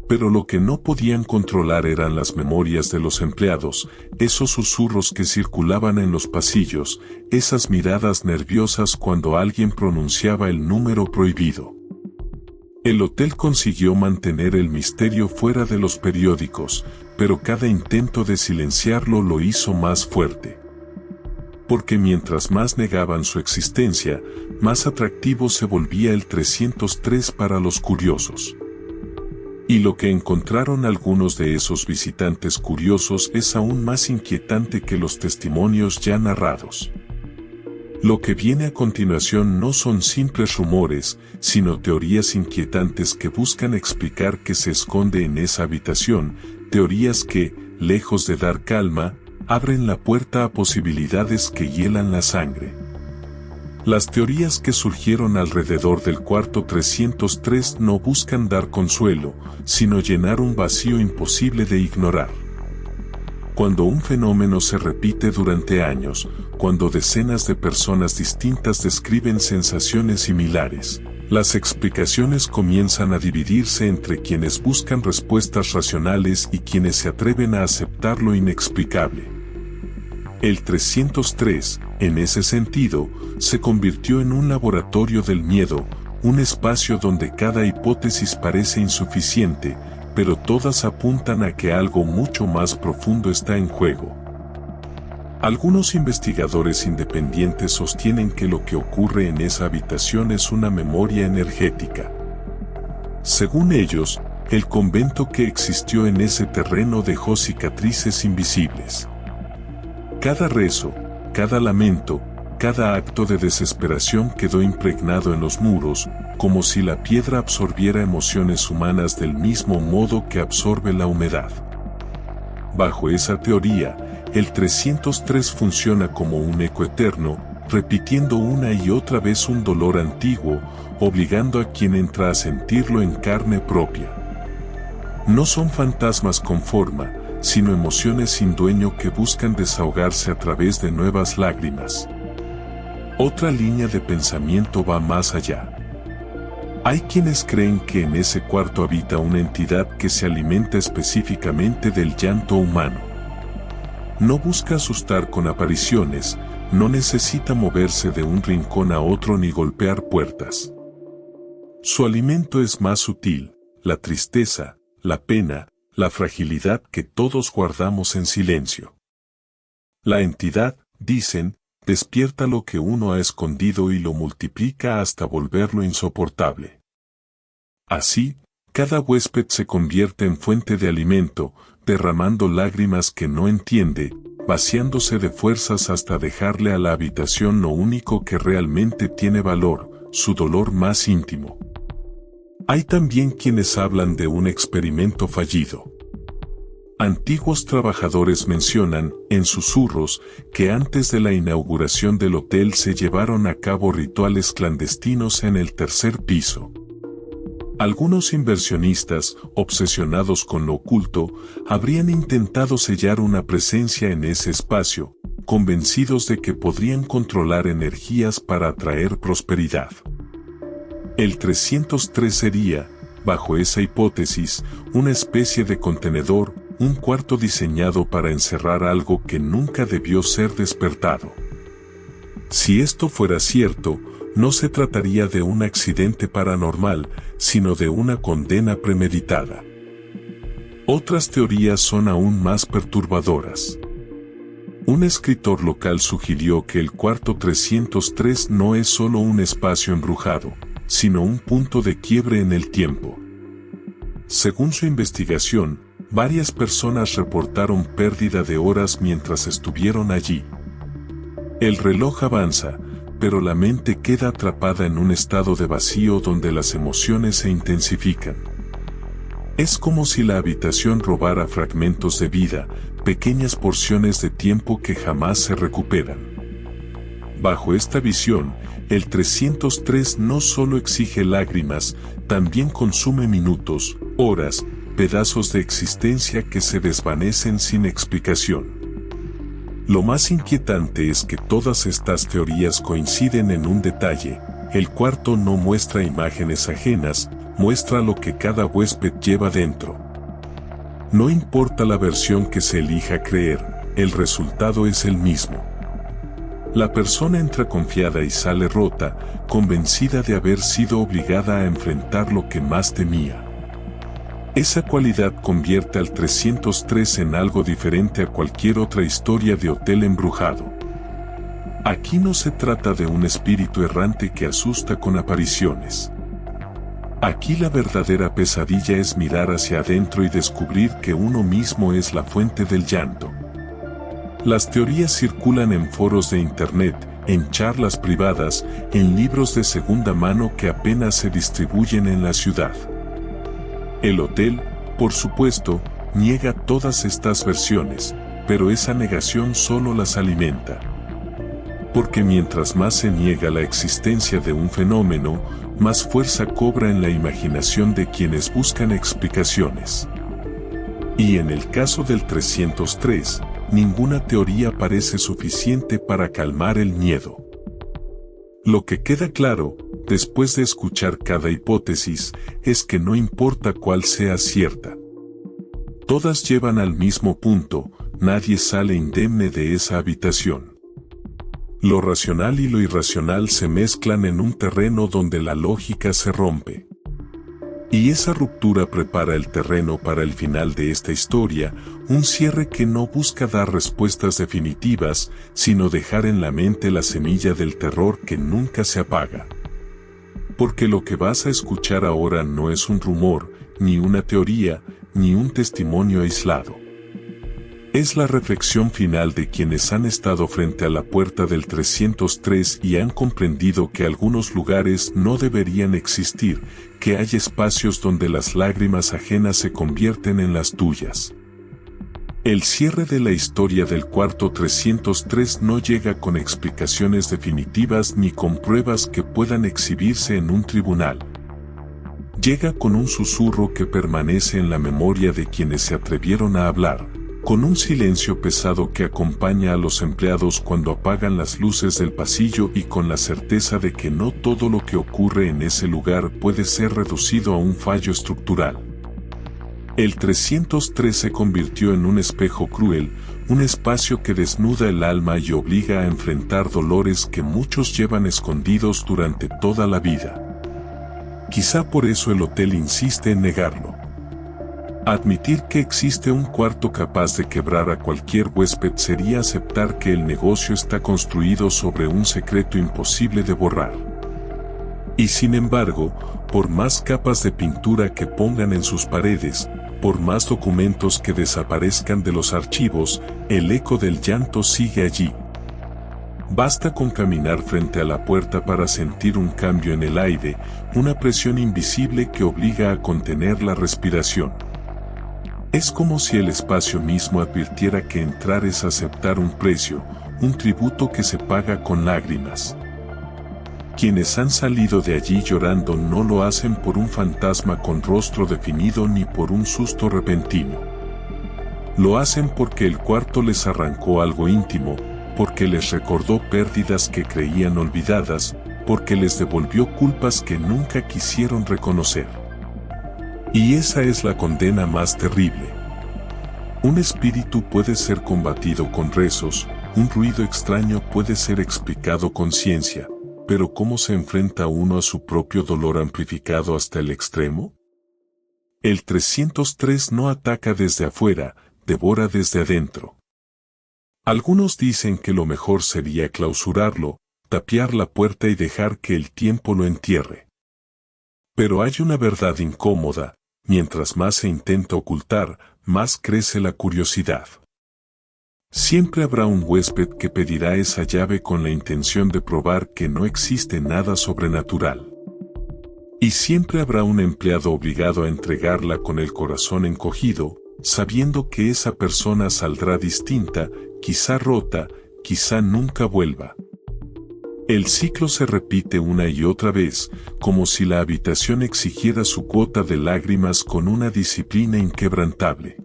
Pero lo que no podían controlar eran las memorias de los empleados, esos susurros que circulaban en los pasillos, esas miradas nerviosas cuando alguien pronunciaba el número prohibido. El hotel consiguió mantener el misterio fuera de los periódicos, pero cada intento de silenciarlo lo hizo más fuerte. Porque mientras más negaban su existencia, más atractivo se volvía el 303 para los curiosos. Y lo que encontraron algunos de esos visitantes curiosos es aún más inquietante que los testimonios ya narrados. Lo que viene a continuación no son simples rumores, sino teorías inquietantes que buscan explicar qué se esconde en esa habitación, teorías que, lejos de dar calma, abren la puerta a posibilidades que hielan la sangre. Las teorías que surgieron alrededor del cuarto 303 no buscan dar consuelo, sino llenar un vacío imposible de ignorar. Cuando un fenómeno se repite durante años, cuando decenas de personas distintas describen sensaciones similares, las explicaciones comienzan a dividirse entre quienes buscan respuestas racionales y quienes se atreven a aceptar lo inexplicable. El 303, en ese sentido, se convirtió en un laboratorio del miedo, un espacio donde cada hipótesis parece insuficiente, pero todas apuntan a que algo mucho más profundo está en juego. Algunos investigadores independientes sostienen que lo que ocurre en esa habitación es una memoria energética. Según ellos, el convento que existió en ese terreno dejó cicatrices invisibles. Cada rezo, cada lamento, cada acto de desesperación quedó impregnado en los muros, como si la piedra absorbiera emociones humanas del mismo modo que absorbe la humedad. Bajo esa teoría, el 303 funciona como un eco eterno, repitiendo una y otra vez un dolor antiguo, obligando a quien entra a sentirlo en carne propia. No son fantasmas con forma, sino emociones sin dueño que buscan desahogarse a través de nuevas lágrimas. Otra línea de pensamiento va más allá. Hay quienes creen que en ese cuarto habita una entidad que se alimenta específicamente del llanto humano. No busca asustar con apariciones, no necesita moverse de un rincón a otro ni golpear puertas. Su alimento es más sutil, la tristeza, la pena, la fragilidad que todos guardamos en silencio. La entidad, dicen, despierta lo que uno ha escondido y lo multiplica hasta volverlo insoportable. Así, cada huésped se convierte en fuente de alimento, derramando lágrimas que no entiende, vaciándose de fuerzas hasta dejarle a la habitación lo único que realmente tiene valor, su dolor más íntimo. Hay también quienes hablan de un experimento fallido. Antiguos trabajadores mencionan, en susurros, que antes de la inauguración del hotel se llevaron a cabo rituales clandestinos en el tercer piso. Algunos inversionistas, obsesionados con lo oculto, habrían intentado sellar una presencia en ese espacio, convencidos de que podrían controlar energías para atraer prosperidad. El 303 sería, bajo esa hipótesis, una especie de contenedor, un cuarto diseñado para encerrar algo que nunca debió ser despertado. Si esto fuera cierto, no se trataría de un accidente paranormal, sino de una condena premeditada. Otras teorías son aún más perturbadoras. Un escritor local sugirió que el cuarto 303 no es solo un espacio embrujado, sino un punto de quiebre en el tiempo. Según su investigación, varias personas reportaron pérdida de horas mientras estuvieron allí. El reloj avanza, pero la mente queda atrapada en un estado de vacío donde las emociones se intensifican. Es como si la habitación robara fragmentos de vida, pequeñas porciones de tiempo que jamás se recuperan. Bajo esta visión, el 303 no solo exige lágrimas, también consume minutos, horas, pedazos de existencia que se desvanecen sin explicación. Lo más inquietante es que todas estas teorías coinciden en un detalle: el cuarto no muestra imágenes ajenas, muestra lo que cada huésped lleva dentro. No importa la versión que se elija creer, el resultado es el mismo. La persona entra confiada y sale rota, convencida de haber sido obligada a enfrentar lo que más temía. Esa cualidad convierte al 303 en algo diferente a cualquier otra historia de hotel embrujado. Aquí no se trata de un espíritu errante que asusta con apariciones. Aquí la verdadera pesadilla es mirar hacia adentro y descubrir que uno mismo es la fuente del llanto. Las teorías circulan en foros de internet, en charlas privadas, en libros de segunda mano que apenas se distribuyen en la ciudad. El hotel, por supuesto, niega todas estas versiones, pero esa negación solo las alimenta. Porque mientras más se niega la existencia de un fenómeno, más fuerza cobra en la imaginación de quienes buscan explicaciones. Y en el caso del 303, ninguna teoría parece suficiente para calmar el miedo. Lo que queda claro, después de escuchar cada hipótesis, es que no importa cuál sea cierta. Todas llevan al mismo punto: nadie sale indemne de esa habitación. Lo racional y lo irracional se mezclan en un terreno donde la lógica se rompe. Y esa ruptura prepara el terreno para el final de esta historia, un cierre que no busca dar respuestas definitivas, sino dejar en la mente la semilla del terror que nunca se apaga. Porque lo que vas a escuchar ahora no es un rumor, ni una teoría, ni un testimonio aislado. Es la reflexión final de quienes han estado frente a la puerta del 303 y han comprendido que algunos lugares no deberían existir, que hay espacios donde las lágrimas ajenas se convierten en las tuyas. El cierre de la historia del cuarto 303 no llega con explicaciones definitivas ni con pruebas que puedan exhibirse en un tribunal. Llega con un susurro que permanece en la memoria de quienes se atrevieron a hablar, con un silencio pesado que acompaña a los empleados cuando apagan las luces del pasillo y con la certeza de que no todo lo que ocurre en ese lugar puede ser reducido a un fallo estructural. El 303 se convirtió en un espejo cruel, un espacio que desnuda el alma y obliga a enfrentar dolores que muchos llevan escondidos durante toda la vida. Quizá por eso el hotel insiste en negarlo. Admitir que existe un cuarto capaz de quebrar a cualquier huésped sería aceptar que el negocio está construido sobre un secreto imposible de borrar. Y sin embargo, por más capas de pintura que pongan en sus paredes, por más documentos que desaparezcan de los archivos, el eco del llanto sigue allí. Basta con caminar frente a la puerta para sentir un cambio en el aire, una presión invisible que obliga a contener la respiración. Es como si el espacio mismo advirtiera que entrar es aceptar un precio, un tributo que se paga con lágrimas. Quienes han salido de allí llorando no lo hacen por un fantasma con rostro definido ni por un susto repentino. Lo hacen porque el cuarto les arrancó algo íntimo, porque les recordó pérdidas que creían olvidadas, porque les devolvió culpas que nunca quisieron reconocer. Y esa es la condena más terrible. Un espíritu puede ser combatido con rezos, un ruido extraño puede ser explicado con ciencia, pero ¿cómo se enfrenta uno a su propio dolor amplificado hasta el extremo? El 303 no ataca desde afuera, devora desde adentro. Algunos dicen que lo mejor sería clausurarlo, tapiar la puerta y dejar que el tiempo lo entierre. Pero hay una verdad incómoda. Mientras más se intenta ocultar, más crece la curiosidad. Siempre habrá un huésped que pedirá esa llave con la intención de probar que no existe nada sobrenatural. Y siempre habrá un empleado obligado a entregarla con el corazón encogido, sabiendo que esa persona saldrá distinta, quizá rota, quizá nunca vuelva. El ciclo se repite una y otra vez, como si la habitación exigiera su cuota de lágrimas con una disciplina inquebrantable.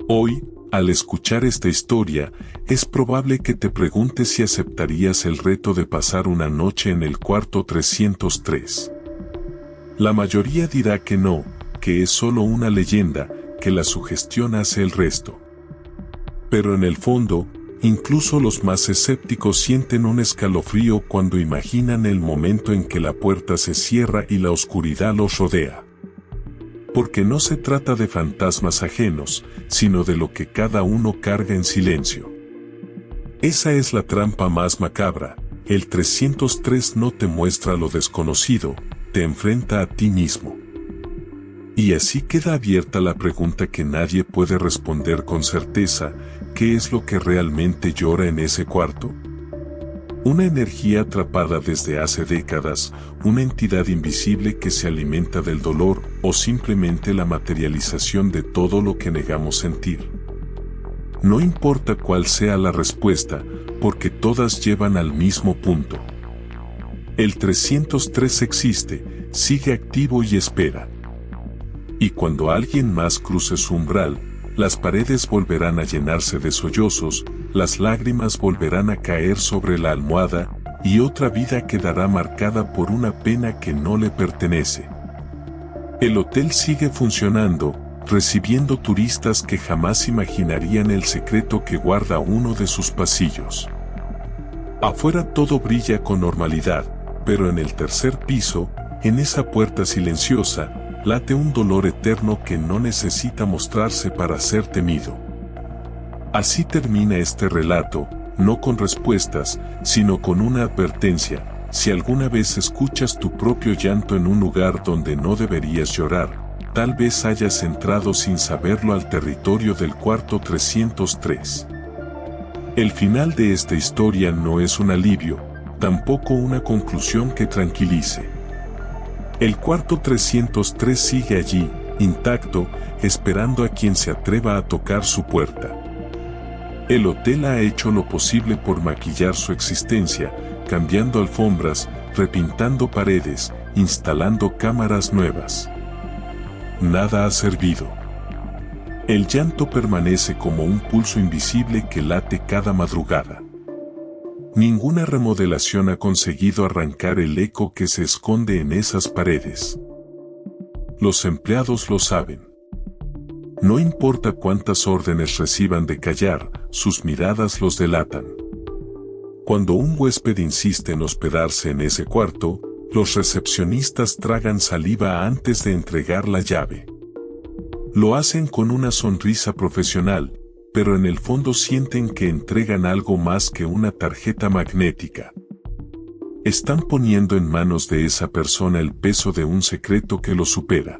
Hoy, al escuchar esta historia, es probable que te preguntes si aceptarías el reto de pasar una noche en el cuarto 303. La mayoría dirá que no, que es solo una leyenda, que la sugestión hace el resto. Pero en el fondo, incluso los más escépticos sienten un escalofrío cuando imaginan el momento en que la puerta se cierra y la oscuridad los rodea. Porque no se trata de fantasmas ajenos, sino de lo que cada uno carga en silencio. Esa es la trampa más macabra. El 303 no te muestra lo desconocido, te enfrenta a ti mismo. Y así queda abierta la pregunta que nadie puede responder con certeza: ¿qué es lo que realmente llora en ese cuarto? Una energía atrapada desde hace décadas, una entidad invisible que se alimenta del dolor, o simplemente la materialización de todo lo que negamos sentir. No importa cuál sea la respuesta, porque todas llevan al mismo punto. El 303 existe, sigue activo y espera. Y cuando alguien más cruce su umbral, las paredes volverán a llenarse de sollozos, las lágrimas volverán a caer sobre la almohada, y otra vida quedará marcada por una pena que no le pertenece. El hotel sigue funcionando, recibiendo turistas que jamás imaginarían el secreto que guarda uno de sus pasillos. Afuera todo brilla con normalidad, pero en el tercer piso, en esa puerta silenciosa, late un dolor eterno que no necesita mostrarse para ser temido. Así termina este relato, no con respuestas, sino con una advertencia: si alguna vez escuchas tu propio llanto en un lugar donde no deberías llorar, tal vez hayas entrado sin saberlo al territorio del cuarto 303. El final de esta historia no es un alivio, tampoco una conclusión que tranquilice. El cuarto 303 sigue allí, intacto, esperando a quien se atreva a tocar su puerta. El hotel ha hecho lo posible por maquillar su existencia, cambiando alfombras, repintando paredes, instalando cámaras nuevas. Nada ha servido. El llanto permanece como un pulso invisible que late cada madrugada. Ninguna remodelación ha conseguido arrancar el eco que se esconde en esas paredes. Los empleados lo saben. No importa cuántas órdenes reciban de callar, sus miradas los delatan. Cuando un huésped insiste en hospedarse en ese cuarto, los recepcionistas tragan saliva antes de entregar la llave. Lo hacen con una sonrisa profesional, pero en el fondo sienten que entregan algo más que una tarjeta magnética. Están poniendo en manos de esa persona el peso de un secreto que lo supera.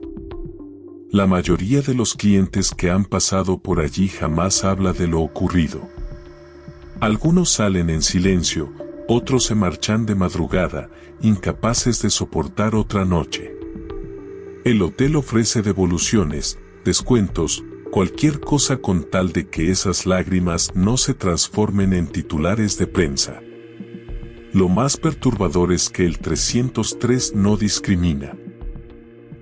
La mayoría de los clientes que han pasado por allí jamás habla de lo ocurrido. Algunos salen en silencio, otros se marchan de madrugada, incapaces de soportar otra noche. El hotel ofrece devoluciones, descuentos, cualquier cosa con tal de que esas lágrimas no se transformen en titulares de prensa. Lo más perturbador es que el 303 no discrimina.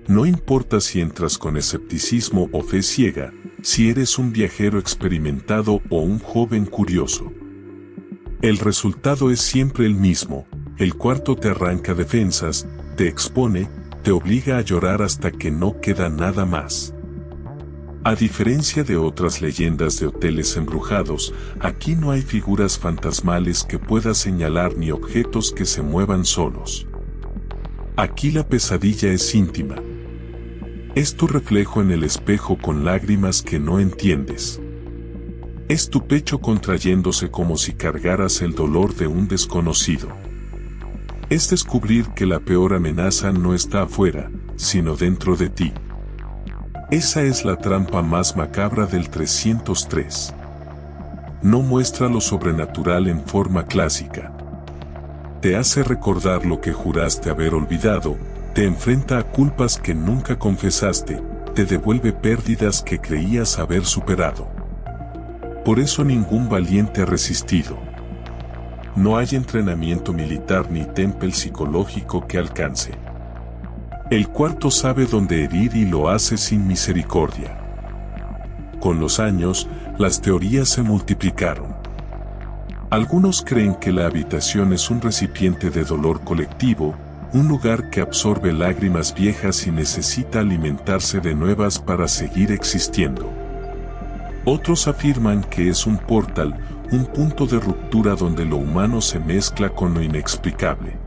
No importa si entras con escepticismo o fe ciega, si eres un viajero experimentado o un joven curioso. El resultado es siempre el mismo: el cuarto te arranca defensas, te expone, te obliga a llorar hasta que no queda nada más. A diferencia de otras leyendas de hoteles embrujados, aquí no hay figuras fantasmales que puedas señalar ni objetos que se muevan solos. Aquí la pesadilla es íntima. Es tu reflejo en el espejo con lágrimas que no entiendes. Es tu pecho contrayéndose como si cargaras el dolor de un desconocido. Es descubrir que la peor amenaza no está afuera, sino dentro de ti. Esa es la trampa más macabra del 303. No muestra lo sobrenatural en forma clásica. Te hace recordar lo que juraste haber olvidado, te enfrenta a culpas que nunca confesaste, te devuelve pérdidas que creías haber superado. Por eso ningún valiente ha resistido. No hay entrenamiento militar ni temple psicológico que alcance. El cuarto sabe dónde herir y lo hace sin misericordia. Con los años, las teorías se multiplicaron. Algunos creen que la habitación es un recipiente de dolor colectivo, un lugar que absorbe lágrimas viejas y necesita alimentarse de nuevas para seguir existiendo. Otros afirman que es un portal, un punto de ruptura donde lo humano se mezcla con lo inexplicable.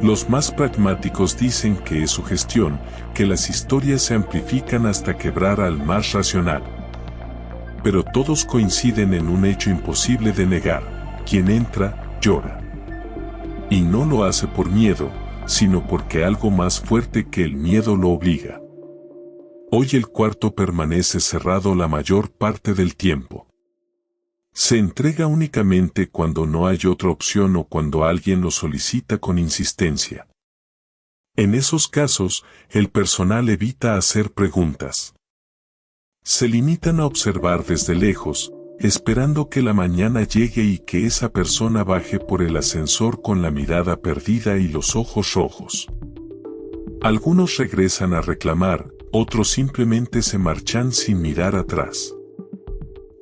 Los más pragmáticos dicen que es sugestión, que las historias se amplifican hasta quebrar al más racional. Pero todos coinciden en un hecho imposible de negar: quien entra, llora. Y no lo hace por miedo, sino porque algo más fuerte que el miedo lo obliga. Hoy el cuarto permanece cerrado la mayor parte del tiempo. Se entrega únicamente cuando no hay otra opción o cuando alguien lo solicita con insistencia. En esos casos, el personal evita hacer preguntas. Se limitan a observar desde lejos, esperando que la mañana llegue y que esa persona baje por el ascensor con la mirada perdida y los ojos rojos. Algunos regresan a reclamar, otros simplemente se marchan sin mirar atrás.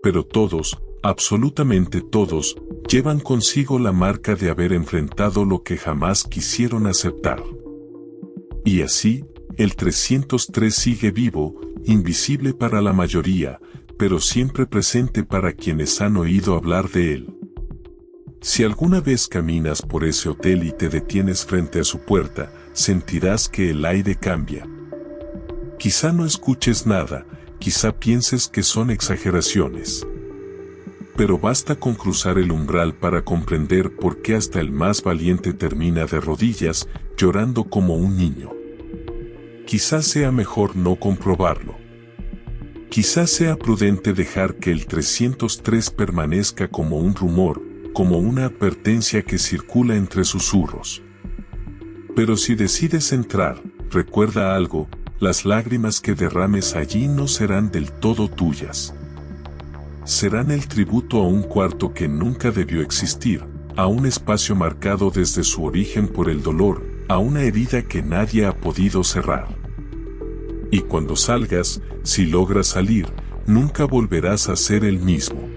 Pero todos, absolutamente todos, llevan consigo la marca de haber enfrentado lo que jamás quisieron aceptar. Y así, el 303 sigue vivo, invisible para la mayoría, pero siempre presente para quienes han oído hablar de él. Si alguna vez caminas por ese hotel y te detienes frente a su puerta, sentirás que el aire cambia. Quizá no escuches nada, quizá pienses que son exageraciones. Pero basta con cruzar el umbral para comprender por qué hasta el más valiente termina de rodillas, llorando como un niño. Quizás sea mejor no comprobarlo. Quizás sea prudente dejar que el 303 permanezca como un rumor, como una advertencia que circula entre susurros. Pero si decides entrar, recuerda algo, las lágrimas que derrames allí no serán del todo tuyas. Serán el tributo a un cuarto que nunca debió existir, a un espacio marcado desde su origen por el dolor, a una herida que nadie ha podido cerrar. Y cuando salgas, si logras salir, nunca volverás a ser el mismo.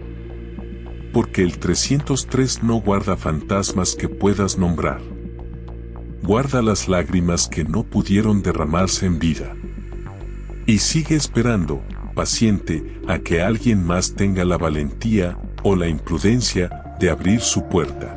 Porque el 303 no guarda fantasmas que puedas nombrar. Guarda las lágrimas que no pudieron derramarse en vida. Y sigue esperando, paciente, a que alguien más tenga la valentía o la imprudencia de abrir su puerta.